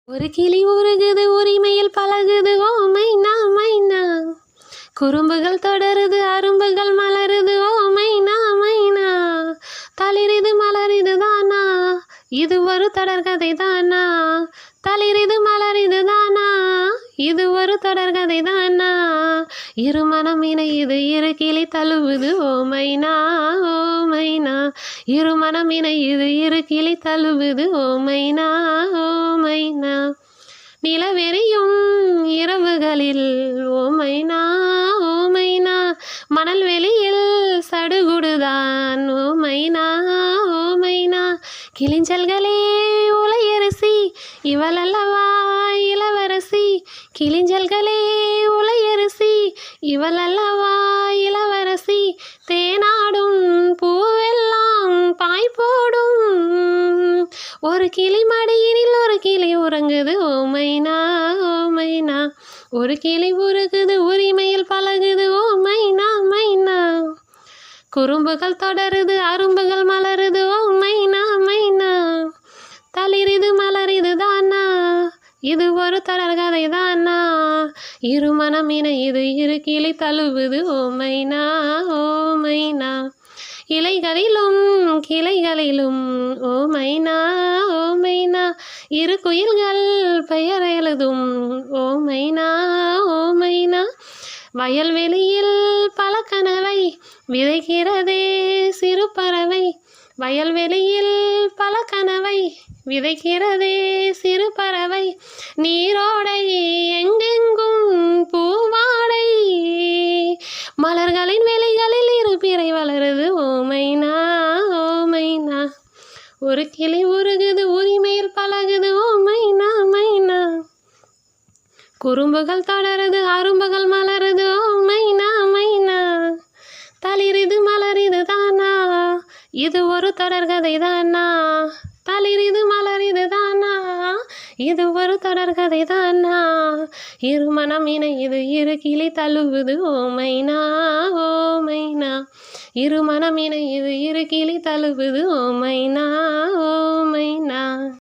ஒரு கிளி உருகுது உரிமையில் பழகுது ஓ மைனா மைனா, குறும்புகள் தொடருது அரும்புகள் மலருது ஓ மைனா மைனா, தளிரிது மலரிது தானா, இது ஒரு தொடர்கதை தானா, தளிரிது மலரிது தானா, இது ஒரு தொடர்கதை தானா, இருமனம் இணையுது இரு கிளி தழுவுது ஓ மைனா ஓ மைனா, இருமனம் இணையுது இரு கிளி தழுவுது ஓ மைனா ஓ மைனா, நிலவெறியும் இரவுகளில் ஓ மைனா ஓ மைனா, மணல் வெளியில் சடுகுடுதான் ஓ மைனா ஓ மைனா, கிளிஞ்சல்களே உலையரசி இவளல்லவா இளவரசி, கிளிஞ்சல்களே உலையரசி இவளல்லவா இளவரசி, தேனாடும் பூவெல்லாம் பாய் போடும், ஒரு கிளி மடியினில் ஒரு கிளி உறங்குது ஓ மைனா ஓ மைனா, ஒரு கிளி உருகுது உரிமையில் பழகுது ஓ மைனா மைனா, குறும்புகள் தொடருது அரும்புகள் மலருது ஓ மைனா மைனா, தளிரிது மலரிது தானா, இது ஒரு தொடர்கதை தானா, இருமனம் இணையுது இரு கிளி தழுவுது ஓ மைனா ஓ மைனா, இலைகளிலும் கிளைகளிலும் ஓ மைனா ஓ மைனா, இரு குயில்கள் பெயர் எழுதும் ஓ மைனா ஓ மைனா, வயல்வெளியில் பல கனவை விதைக்கிறதே சிறு பறவை, வயல்வெளியில் பல கனவை விதைக்கிறதே சிறு பறவை, நீரோடை எங்கெங்கும் பூவாடை, மலர்களின் வெளிகளில் இரு பிறை வளருது ஓ மைனா ஓ மைனா, ஒரு கிளி உருகுது உரிமையில் பழகுது ஓ மைனா மைனா, குறும்புகள் தொடருது அரும்புகள் மலருது ஓ மைனா மைனா, தளிரிது மலரிது தானா, இது ஒரு தொடர்கதை தானா, தளிரிது மலரிது தானா, இது ஒரு தொடர்கதை தானா, இருமனம் இணையுது இரு கிளி தழுவுது ஓ மைனா ஓ மைனா, இருமனம் இணையுது இரு கிளி தழுவுது ஓ மைனா ஓ மைனா.